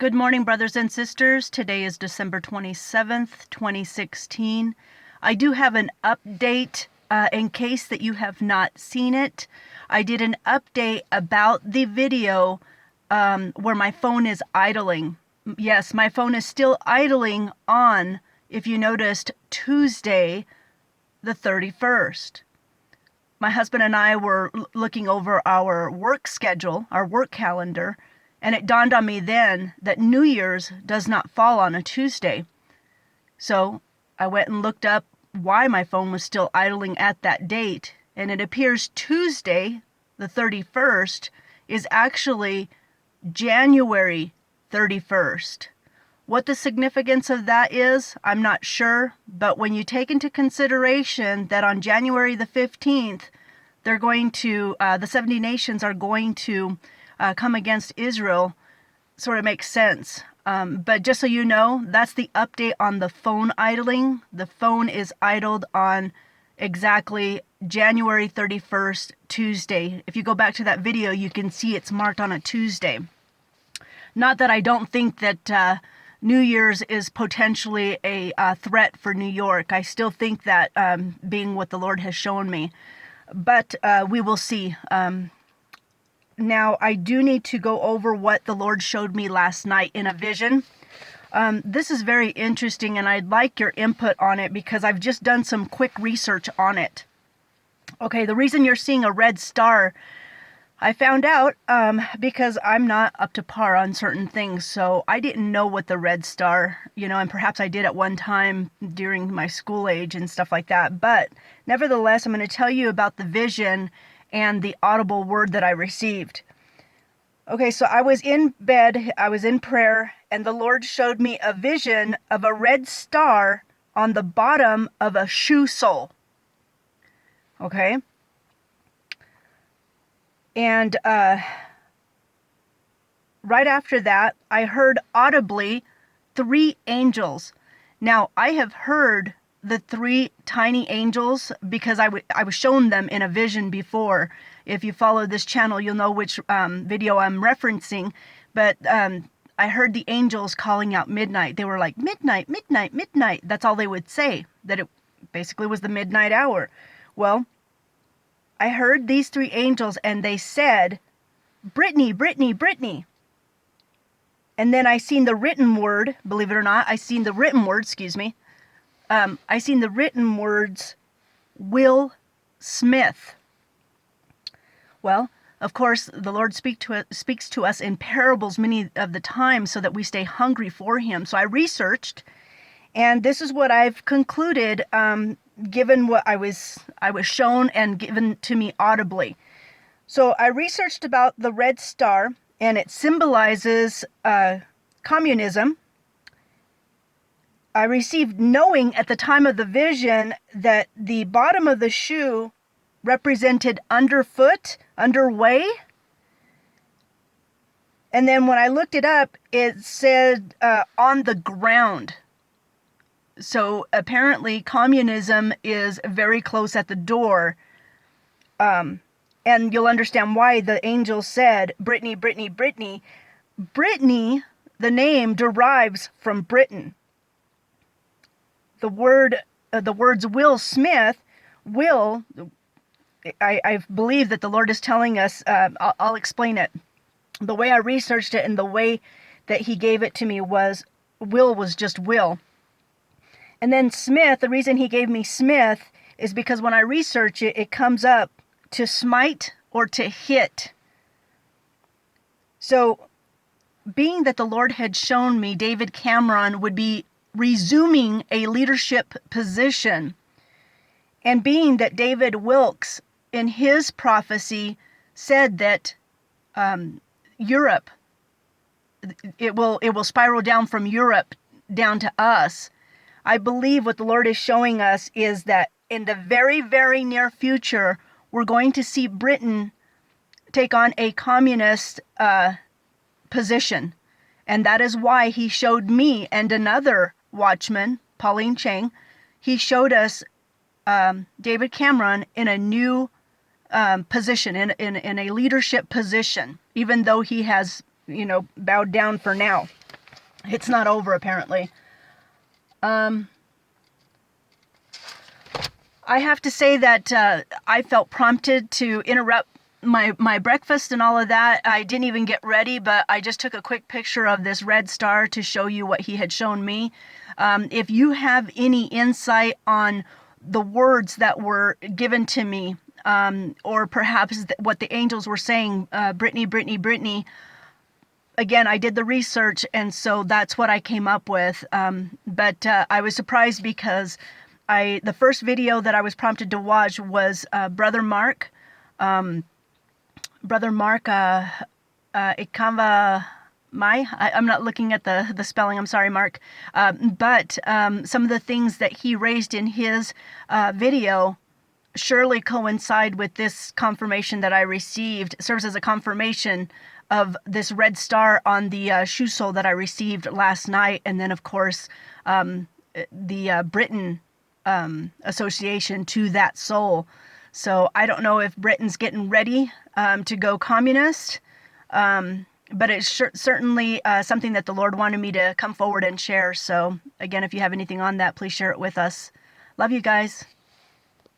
Good morning, brothers and sisters. Today is December 27th, 2016. I do have an update in case that you have not seen it. I did an update about the video where my phone is idling. Yes, my phone is still idling on, if you noticed, Tuesday the 31st. My husband and I were looking over our work schedule, our work calendar, and it dawned on me then that New Year's does not fall on a Tuesday. So I went and looked up why my phone was still idling at that date, and it appears Tuesday, the 31st, is actually January 31st. What the significance of that is, I'm not sure, but when you take into consideration that on January the 15th, they're going to, the 70 nations are going to come against Israel, sort of makes sense. But just so you know, that's the update on the phone idling. The phone is idled on exactly January 31st, Tuesday. If you go back to that video, you can see it's marked on a Tuesday. Not that I don't think that New Year's is potentially a threat for New York. I still think that, being what the Lord has shown me. But we will see. Now, I do need to go over what the Lord showed me last night in a vision. This is very interesting, and I'd like your input on it because I've just done some quick research on it. Okay, the reason you're seeing a red star, I found out because I'm not up to par on certain things, so I didn't know what the red star, and perhaps I did at one time during my school age and stuff like that. But nevertheless, I'm going to tell you about the vision and the audible word that I received. Okay, so I was in bed, I was in prayer, and the Lord showed me a vision of a red star on the bottom of a shoe sole. Okay? And right after that, I heard audibly 3 angels. Now, I have heard the 3 tiny angels because I was shown them in a vision before. If you follow this channel, you'll know which video I'm referencing. But I heard the angels calling out midnight. They were like, midnight, midnight, midnight. That's all they would say, that it basically was the midnight hour. Well, I heard these 3 angels and they said, Brittany, Brittany, Brittany. And then I seen the written word, believe it or not, I seen the written words, Will Smith. Well, of course, the Lord speaks to us in parables many of the time so that we stay hungry for Him. So I researched, and this is what I've concluded, given what I was shown and given to me audibly. So I researched about the red star, and it symbolizes communism. I received knowing at the time of the vision that the bottom of the shoe represented underfoot, underway. And then when I looked it up, it said on the ground. So apparently communism is very close at the door. And you'll understand why the angel said, Brittany, Brittany, Brittany. Brittany, the name, derives from Britain. The words Will Smith, Will, I believe that the Lord is telling us, I'll explain it. The way I researched it and the way that He gave it to me was, Will was just Will. And then Smith, the reason He gave me Smith is because when I research it, it comes up to smite or to hit. So, being that the Lord had shown me David Cameron would be resuming a leadership position, and being that David Wilkes in his prophecy said that Europe, it will spiral down from Europe down to us, I believe what the Lord is showing us is that in the very, very near future, we're going to see Britain take on a communist position. And that is why He showed me and another watchman, Pauline Chang, he showed us David Cameron in a new position, in a leadership position, even though he has, bowed down for now. It's not over, apparently. I have to say that I felt prompted to interrupt my breakfast and all of that. I didn't even get ready, but I just took a quick picture of this red star to show you what he had shown me. If you have any insight on the words that were given to me, or perhaps what the angels were saying, Brittany, Brittany, Brittany, again, I did the research, and so that's what I came up with. But I was surprised because the first video that I was prompted to watch was Brother Mark. Brother Mark Ikanva Mai. I'm not looking at the spelling. I'm sorry, Mark. But some of the things that he raised in his video surely coincide with this confirmation that I received. It serves as a confirmation of this red star on the shoe sole that I received last night. And then, of course, the Britain association to that sole. So I don't know if Britain's getting ready to go communist, but it's certainly something that the Lord wanted me to come forward and share. So again, if you have anything on that, please share it with us. Love you guys.